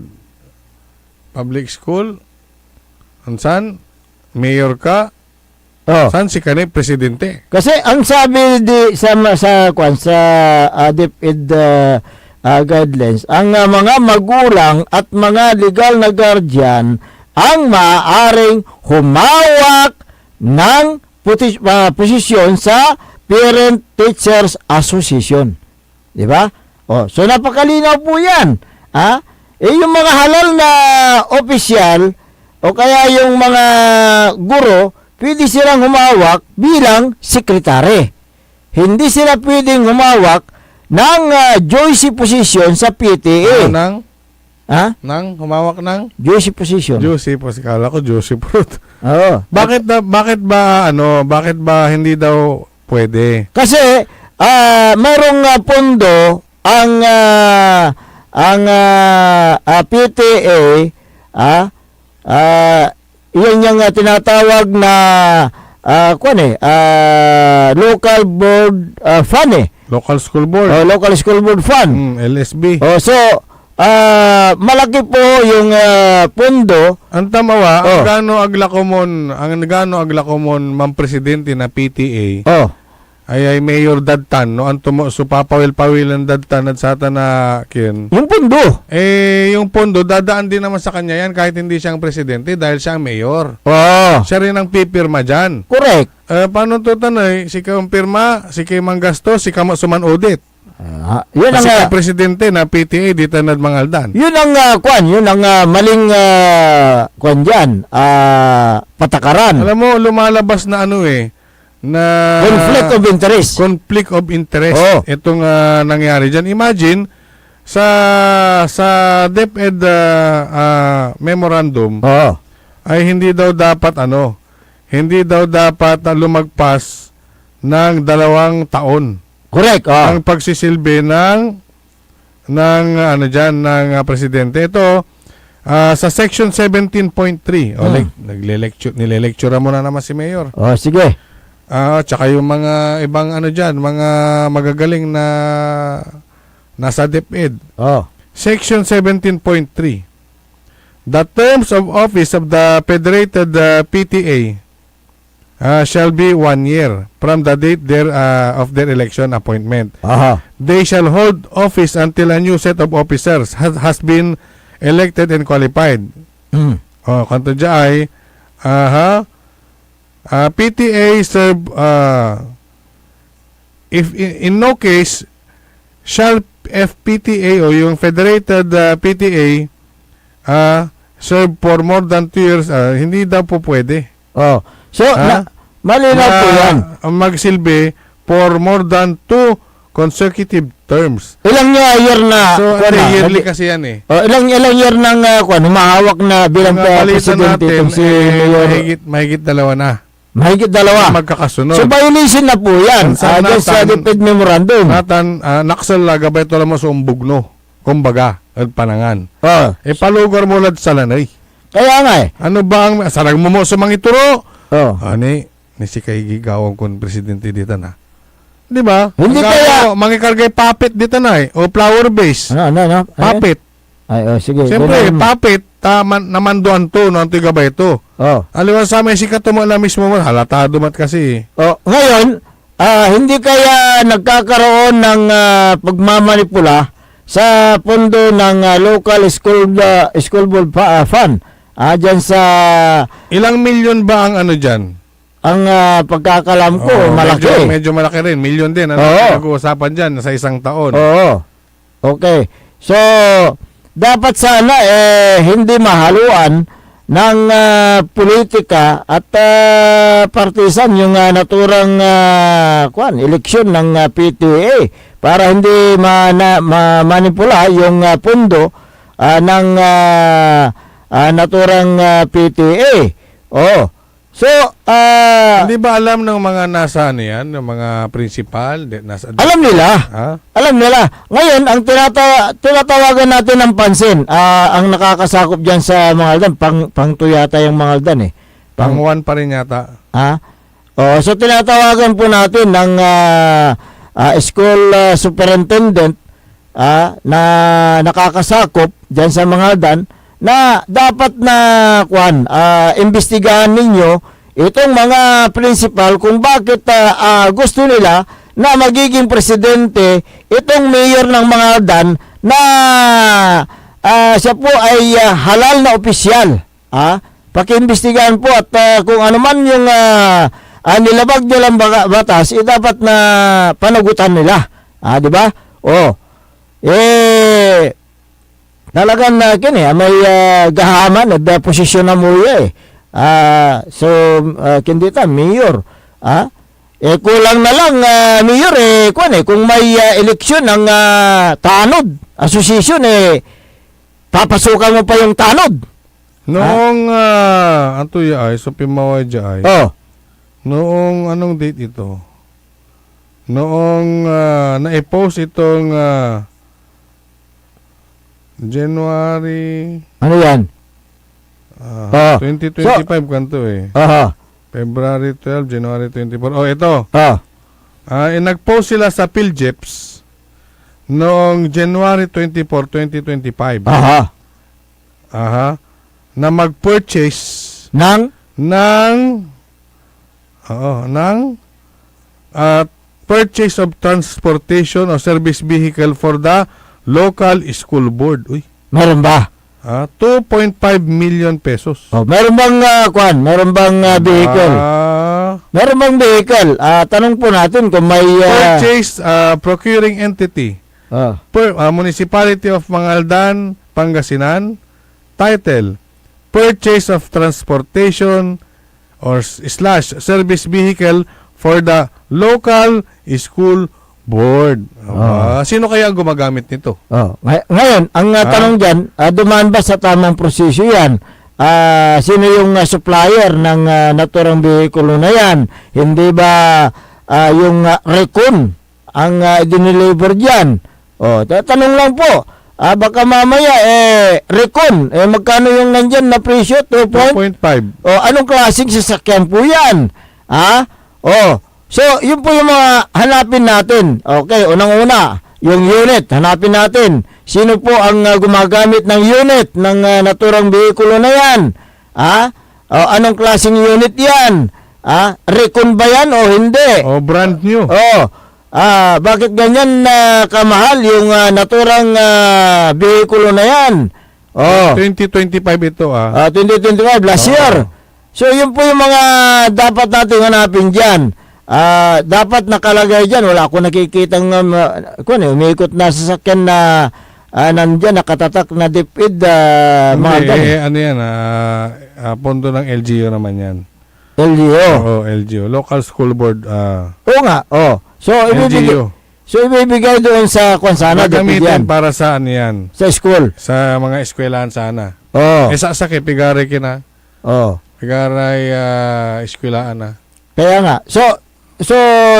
S6: public school ansan mayor ka san si kanay presidente.
S7: Kasi ang sabi sa DepEd guidelines, ang mga magulang at mga legal na guardian ang maaaring humawak ng posisyon sa Parent Teachers Association. Di ba? So napakalinaw po yan. Yung mga halal na opisyal o kaya yung mga guro, pwede silang humawak bilang sekretary. Hindi sila pwedeng humawak ng juicy position sa PTA.
S6: Nang humawak ng
S7: juicy position.
S6: Juicy po, kala ko juicy fruit.
S7: Bakit
S6: ba hindi daw pwede?
S7: Kasi mayroong pondo ang PTA iyan yung tinatawag na local board fund
S6: Local School Board.
S7: Local School Board Fund.
S6: LSB.
S7: So, malaki po yung pondo.
S6: Ang tamawa, ang gano aglakomon, ma'am presidente na PTA. ay Mayor Dadtan no anto so papawil-pawilan Dadtan at sata na kin.
S7: Yung pondo.
S6: Yung pondo dadaan din naman sa kanya yan kahit hindi siyang presidente dahil siya ang mayor. Siya rin ang pipirma diyan.
S7: Correct.
S6: Paano to tanay? Si kang pirma, si kay manggasto, si kamo suman audit.
S7: Yun
S6: Kasi
S7: ang
S6: kay presidente na PTA di tanad mangaldan.
S7: yun ang yun ang maling kwan diyan. Patakaran.
S6: Alam mo lumalabas na na
S7: Conflict of interest.
S6: Conflict of interest. Itong nangyari diyan. Imagine sa DepEd memorandum ay hindi daw dapat lumagpas ng 2 taon.
S7: Correct.
S6: Ang pagsisilbi ng presidente. Ito sa section 17.3. Nile-lecture mo na naman si Mayor.
S7: Sige.
S6: Tsaka yung mga ibang mga magagaling na nasa DepEd. Section 17.3. The terms of office of the federated PTA shall be 1 year from the date of their election appointment. They shall hold office until a new set of officers has been elected and qualified. Kanto dyan ay PTA serve if in no case shall FPTA o yung federated PTA serve for more than 2 years. Hindi daw po pwede.
S7: So, malinaw po yan.
S6: Magsilbi for more than 2 consecutive terms.
S7: Ilang year na?
S6: So, yearly kasi yan
S7: ilang year nang humahawak na bilang presidente itong si
S6: mahigit 2 na.
S7: Mahigit 2.
S6: Magkakasunod.
S7: So, violation na po yan. Sa DepEd memorandum.
S6: Naksal laga ba ito lamang sa umbugno? Kumbaga, at panangan. Palugar mo lad sa lanay.
S7: Kaya nga
S6: Ano ba ang sarag mo sa mga ituro? Ni si kahigigawang kon presidente dito na. Di ba?
S7: Hindi kaya
S6: mangikargay puppet dito na o flower base.
S7: Ano?
S6: Puppet.
S7: Sige.
S6: Siyempre, puppet namanduan to no antiga ba ito? Aliwan sa amin si katumo na mismo mo halatado mat kasi.
S7: Ngayon, hindi kaya nagkakaroon ng pagmamanipula sa pondo ng local school board fund. Diyan sa
S6: ilang milyon ba ang diyan?
S7: Ang pagkakalam ko, malaki.
S6: Medyo malaki rin. Milyon din. Nag-uusapan dyan sa isang taon.
S7: Okay. So, dapat sana hindi mahaluan ng politika at partisan yung naturang eleksyon ng PTA para hindi manipula yung pondo ng naturang PTA. So,
S6: hindi ba alam ng mga nasa yan, ng mga principal?
S7: Alam nila. Alam nila. Ngayon, ang tinatawagan natin ng pansin, ang nakakasakop dyan sa Mangaldan, pang-2 yata yung Mangaldan
S6: Pang-1 pa rin yata.
S7: So, tinatawagan po natin ng school superintendent na nakakasakop dyan sa Mangaldan na dapat na imbestigahan ninyo itong mga principal kung bakit gusto nila na magiging presidente itong mayor ng Mangaldan na siya po ay halal na opisyal. Pakiimbestigahan po at kung ano man yung nilabag nilang batas, dapat na panagutan nila. Di ba? Talagang may gahaman at posisyon na muya so kindita mayor kulang na lang mayor kung may eleksyon ng tanod association papasukan mo pa yung tanod
S6: noong so pimaway jay noong anong date ito noong na-post itong January
S7: ano yan?
S6: 2025 kanto February 12, January 24. Ito. Nag-post sila sa PhilJeps noong January 24, 2025. Na mag-purchase ng purchase of transportation or service vehicle for the local school board. Uy,
S7: Meron ba?
S6: 2.5 million pesos.
S7: Oh, meron bang meron bang vehicle? Meron bang vehicle? Tanong po natin kung may
S6: Purchase procuring entity.
S7: ah,
S6: Municipality of Mangaldan, Pangasinan. Title, Purchase of Transportation or slash service vehicle for the local school board. Sino kaya ang gumagamit nito?
S7: Ngayon, ang tanong dyan, dumaan ba sa tamang prosesyo yan? Sino yung supplier ng naturang vehikulo na yan? Hindi ba yung Recon ang dineliver dyan? Tanong lang po. Baka mamaya, Recon, magkano yung nandyan na presyo?
S6: 2.5.
S7: Anong klaseng sasakyan po yan? So, yun po yung mga hanapin natin. Okay, unang-una, yung unit, hanapin natin. Sino po ang gumagamit ng unit ng naturang behikulo na yan? Anong klaseng unit yan? Recon ba yan o hindi?
S6: Brand new.
S7: Bakit ganyan kamahal yung naturang behikulo na yan?
S6: 2025 ito
S7: 2025, last year. So, yun po yung mga dapat natin hanapin dyan. Dapat nakalagay dyan, wala akong nakikitang umiikot na sasakyan na nandyan, nakatatak na DepEd mga
S6: ano yan, pondo ng LGU naman yan.
S7: LGU?
S6: LGU, Local School Board.
S7: Oo nga, So, ibibigay doon sa sana
S6: gagamitin para saan yan?
S7: Sa school?
S6: Sa mga eskwelahan sana. Sasakit, pigari kina. Pigaray eskwelahan na.
S7: Kaya nga, so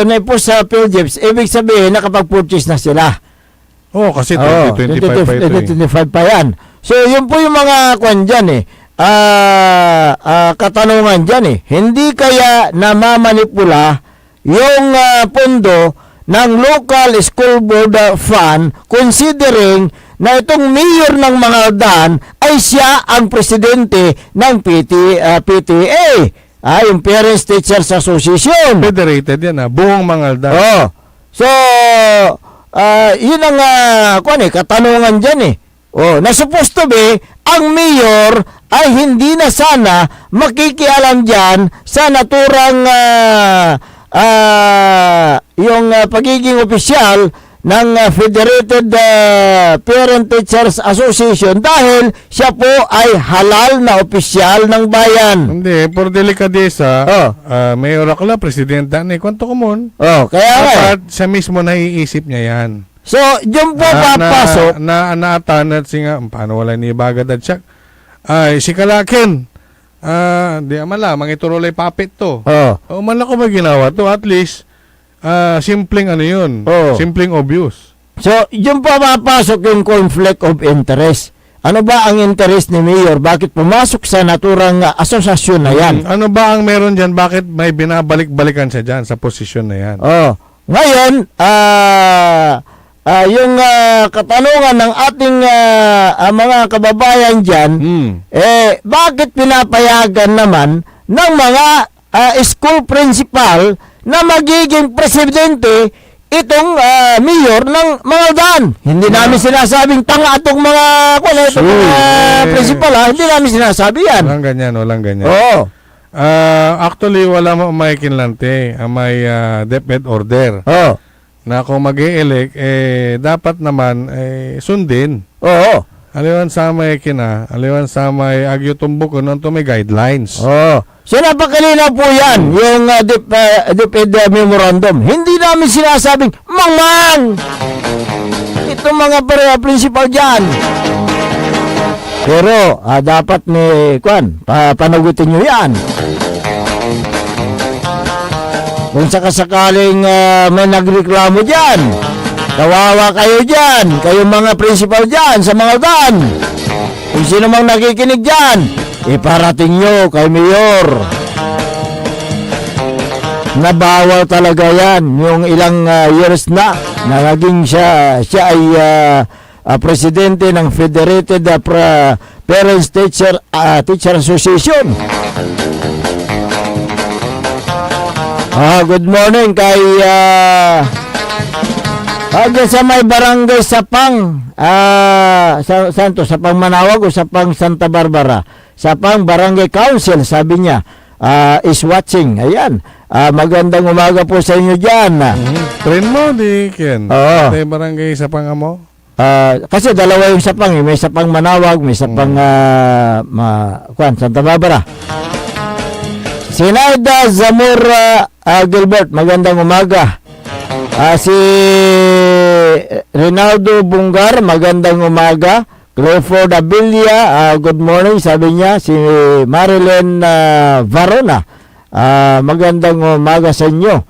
S7: naipos sa PhilJeps, ibig sabihin nakapag-purchase na sila.
S6: Kasi 2025 pa ito
S7: 2025 pa yan. So, yun po yung mga kwan dyan katanungan dyan Hindi kaya namamanipula yung pondo ng local school board fund considering na itong mayor ng Mangaldan ay siya ang presidente ng PTA. Yung Parents Teachers Association.
S6: Federated yan buong Mangaldan.
S7: So, yun ang katanungan dyan na supposed to be, ang mayor ay hindi na sana makikialam dyan sa naturang yung pagiging opisyal ng Federated Parent Teachers Association dahil siya po ay halal na opisyal ng bayan.
S6: Hindi, por delikadesa, Mayor Akla, Presidente ni Kwanto Kumon.
S7: Kaya
S6: dapat siya mismo naiisip niya yan.
S7: So, dyan po papasok.
S6: Naatanat siya, paano wala ni Bagad at siya? Si Kalakin, di amala, mangiturulay papit to. Man ako may ginawa to, at least, simpleng yun. Simpleng obvious.
S7: So, yung papasok yung conflict of interest. Ano ba ang interest ni Mayor? Bakit pumasok sa naturang asosasyon na yan?
S6: Ano ba ang meron dyan? Bakit may binabalik-balikan siya dyan sa posisyon na yan?
S7: Ngayon, yung katanungan ng ating mga kababayan dyan, bakit pinapayagan naman ng mga school principal na magiging presidente itong mayor ng Mangaldan? Hindi namin sinasabing tanga itong mga principal, hindi namin sinasabi yan.
S6: Walang ganyan. Actually, wala may kinlante. May DepEd order. Na kung mag-i-elect, dapat naman sundin. Aliwan sa may aliwan sa may agyutumbok nun to may guidelines.
S7: So napakalinaw po yan, yung DepEd memorandum. Hindi namin sinasabing, Mang! Itong mga principal dyan. Pero dapat panagutin nyo yan. Kung sakasakaling may nagreklamo dyan, kawawa kayo dyan, kayong mga principal dyan sa Mangaldan. Kung sino mang nakikinig dyan, iparating nyo kay Mayor. Nabawal talaga yan yung ilang years na naging siya ay presidente ng Federated Parents Teacher Association. Good morning kay dyan sa may barangay Sapang. Saan to? Sapang Manawag o Sapang Santa Barbara? Sapang Barangay Council, sabi niya, is watching. Ayan. Magandang umaga po sa inyo dyan.
S6: Train mo, di Ken?
S7: Oo.
S6: Sa barangay Sapang mo?
S7: Kasi dalawa yung Sapang. May Sapang Manawag, may Sapang Santa Barbara. Sinaida Zamora Gilbert, magandang umaga. Si Rinaldo Bungar, magandang umaga. Clifford Abilia, good morning, sabi niya. Si Marilyn Varona, magandang umaga sa inyo.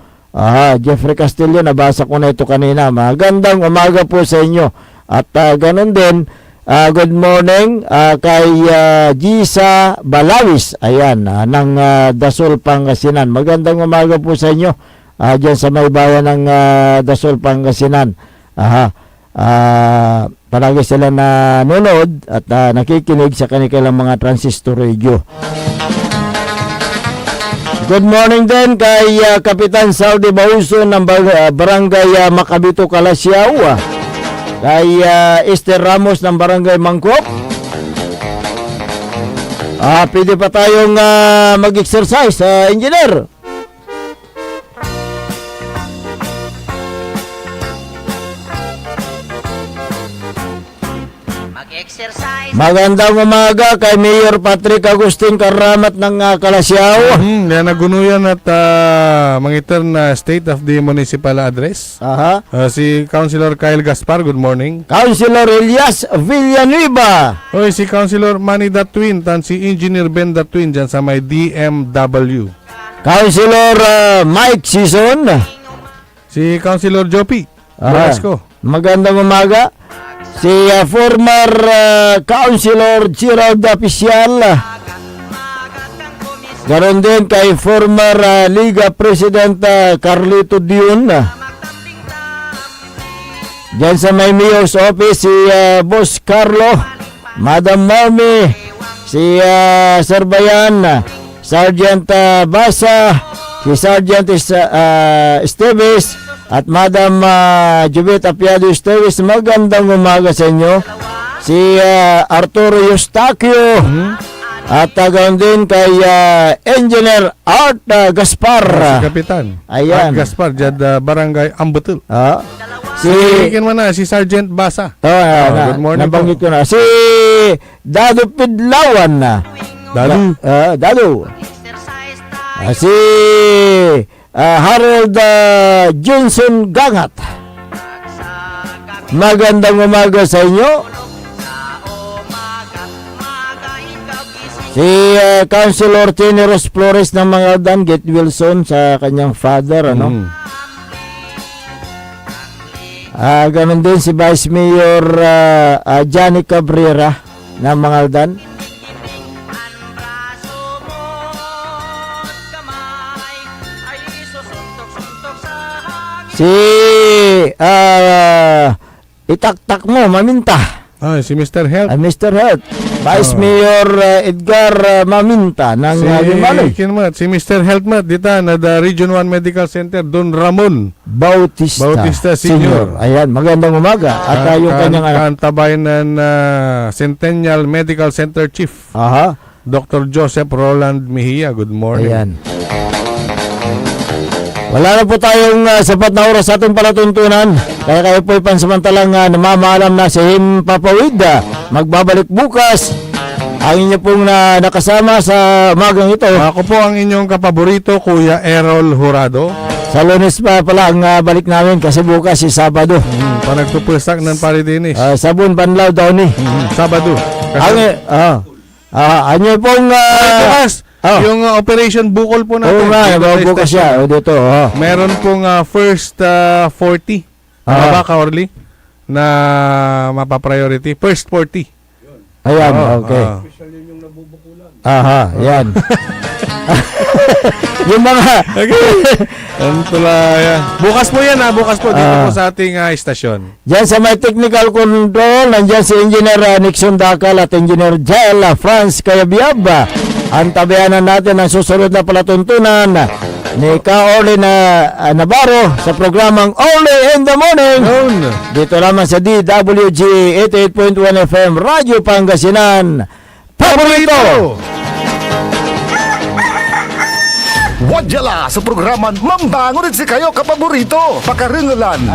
S7: Jeffrey Castillo, nabasa ko na ito kanina. Magandang umaga po sa inyo. At ganun din, good morning kay Gisa Balawis, ayan, ng Dasol, Pangasinan. Magandang umaga po sa inyo. Diyan sa may bayan ng Dasol, Pangasinan. Palagi sila nanonood at nakikinig sa kanilang mga transistor radio. Good morning din kay Kapitan Saudi Bauso ng Barangay Macabito, Calasiao. Kay Esther Ramos ng Barangay Mangkok. Pwede pa tayong mag-exercise, engineer. Magandang umaga kay Mayor Patrick Agustin Karamat ng Calasiao.
S6: Yan nagunuyan at mangitan na State of the Municipal Address. Si Councilor Kyle Gaspar, good morning.
S7: Councilor Elias Villanueva.
S6: Oy, si Councilor Manny Datwin, tan si Engineer Ben Datwin dyan sa may DMW.
S7: Councilor Mike Sison.
S6: Si Councilor Jopi Velasco.
S7: Magandang umaga. Si former Councilor Gerald Apisyal. Ganon din kay former Liga President Carlito Dion. Diyan sa may Mayor's Office, si Boss Carlo, Madam Marmy, si Sir Bayan, Sergeant Basa, si Sergeant Esteves, at Madam Jubet Apiado Esteves. Magandang umaga sa inyo. Si Arturo Eustaquio. At ganoon din kay Engineer Art Gaspar.
S6: Si Kapitan
S7: Ayan.
S6: Art Gaspar, dyan Barangay Ambatul. Si Sergeant Basa. Good morning
S7: nabanggit ko na. Si Dado Pidlawan. Dado. Si Harold Johnson Gangat. Magandang umaga sa inyo. Si Councilor Teneros Flores ng mga Dan, Get Wilson sa kanyang father, ganon din si Vice Mayor Johnny Cabrera ng mga Dan. Si itaktak mo, Maminta.
S6: Si Mr. Health.
S7: Mr. Health. Vice Mayor Edgar Maminta ng Limalay.
S6: Si Mr. Health Mat, dita na the Region 1 Medical Center, Don Ramon Bautista Sr.
S7: Ayan, magandang umaga. At yung kanyang
S6: Kantabayan Centennial Medical Center Chief. Dr. Joseph Roland Mejia, good morning.
S7: Ayan. Wala na po tayong sapat na oras sa ating palatuntunan. Kaya kayo po'y pansamantalang namamaalam na si Him Papawid. Magbabalik bukas. Ang inyo pong nakasama sa umagang ito.
S6: Ako po ang inyong kapaborito, Kuya Errol Jurado.
S7: Sa Lunes pa pala ang balik namin kasi bukas si Sabado.
S6: Panagpupulsak ng Paridinis.
S7: Sabon Banlaw daw ni.
S6: Sabado.
S7: Ano pong
S6: yung Operation Bukol po natin.
S7: Bukas siya. Dito.
S6: Meron pong first 40 baka orly na mapapriority. First 40.
S7: Ayan, okay. Yan. Yung mga
S6: bukas po yan bukas po dito po sa ating istasyon.
S7: Diyan sa may technical control, nandiyan si Engineer Nixon Dakal at Engineer Jael Franz Kayabyab. Antabayanan natin ang susunod na palatuntunan ni Ka-Orly Navarro sa programang Orly in the Morning. Dito lamang sa DWG 88.1 FM Radyo Pangasinan. Paborito!
S2: Wadyala sa programan Mambangon si kayo kapaborito. Pakaringalan.